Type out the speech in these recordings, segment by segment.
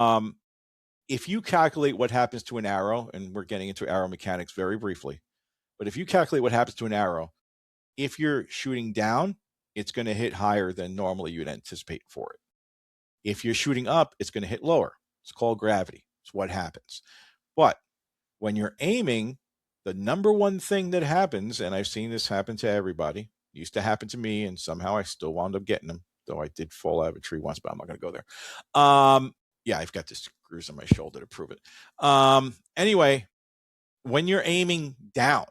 Um, if you calculate what happens to an arrow, and we're getting into arrow mechanics very briefly, but if you calculate what happens to an arrow, if you're shooting down, it's going to hit higher than normally you'd anticipate for it. If you're shooting up, it's going to hit lower. It's called gravity. It's what happens. But when you're aiming, the number one thing that happens, and I've seen this happen to everybody, used to happen to me, and somehow I still wound up getting them, though I did fall out of a tree once, but I'm not going to go there. Yeah, I've got the screws on my shoulder to prove it. Anyway, when you're aiming down,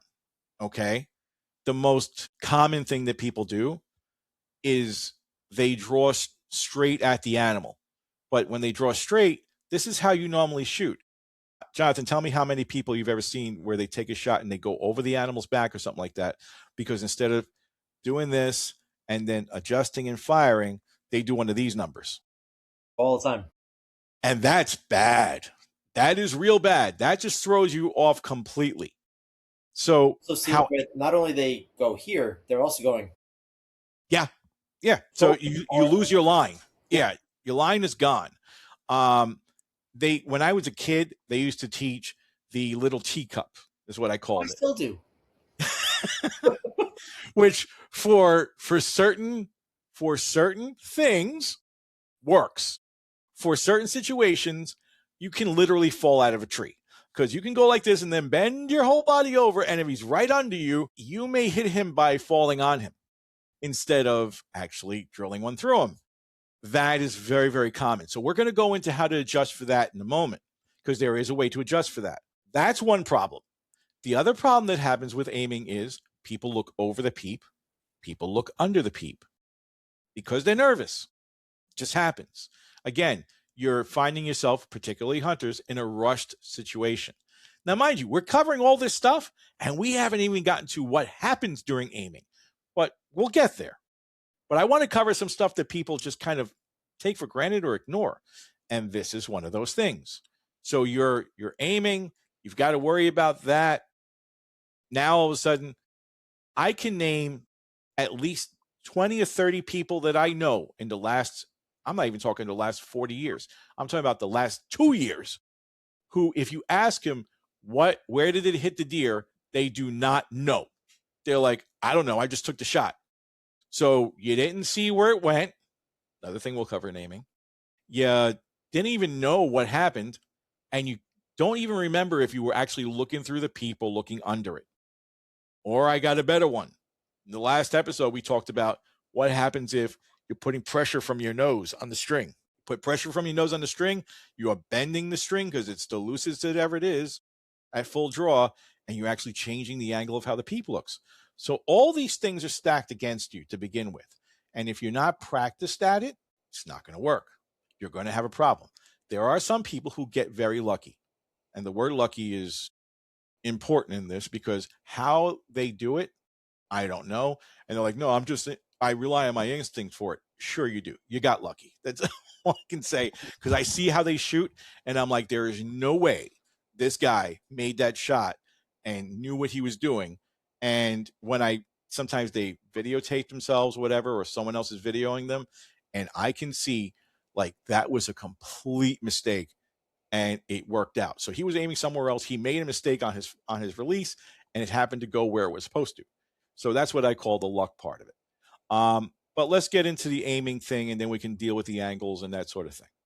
okay, the most common thing that people do is they draw straight at the animal. But when they draw straight, this is how you normally shoot. Jonathan, tell me how many people you've ever seen where they take a shot and they go over the animal's back or something like that, because instead of doing this and then adjusting and firing, they do one of these numbers. All the time. And that's bad. That is real bad. That just throws you off completely. So see, not only they go here, they're also going. Yeah. Yeah. So you lose your line. Yeah. Your line is gone. When I was a kid, they used to teach the little teacup, is what I called it. I still do. Which for certain things works. For certain situations, you can literally fall out of a tree, because you can go like this and then bend your whole body over, and if he's right under you, you may hit him by falling on him instead of actually drilling one through him. That is very, very common. So we're going to go into how to adjust for that in a moment, because there is a way to adjust for that. That's one problem. The other problem that happens with aiming is people look over the peep. People look under the peep because they're nervous. It just happens. Again, you're finding yourself, particularly hunters, in a rushed situation. Now, mind you, we're covering all this stuff, and we haven't even gotten to what happens during aiming, but we'll get there. But I want to cover some stuff that people just kind of take for granted or ignore, and this is one of those things. So you're aiming, you've got to worry about that. Now, all of a sudden, I can name at least 20 or 30 people that I know in the last, I'm not even talking the last 40 years. I'm talking about the last 2 years, who, if you ask him, where did it hit the deer? They do not know. They're like, I don't know. I just took the shot. So you didn't see where it went. Another thing we'll cover in aiming. You didn't even know what happened, and you don't even remember if you were actually looking through the peep or looking under it. Or I got a better one. In the last episode, we talked about what happens if you're putting pressure from your nose on the string. Put pressure from your nose on the string, you are bending the string because it's the loosest it ever is at full draw, and you're actually changing the angle of how the peep looks. So all these things are stacked against you to begin with. And if you're not practiced at it, it's not going to work. You're going to have a problem. There are some people who get very lucky. And the word lucky is important in this, because how they do it, I don't know. And they're like, no, I rely on my instinct for it. Sure you do. You got lucky. That's all I can say, because I see how they shoot, and I'm like, there is no way this guy made that shot and knew what he was doing. And when sometimes they videotape themselves, whatever, or someone else is videoing them, and I can see like that was a complete mistake, and it worked out. So he was aiming somewhere else. He made a mistake on his release, and it happened to go where it was supposed to. So that's what I call the luck part of it. But let's get into the aiming thing, and then we can deal with the angles and that sort of thing.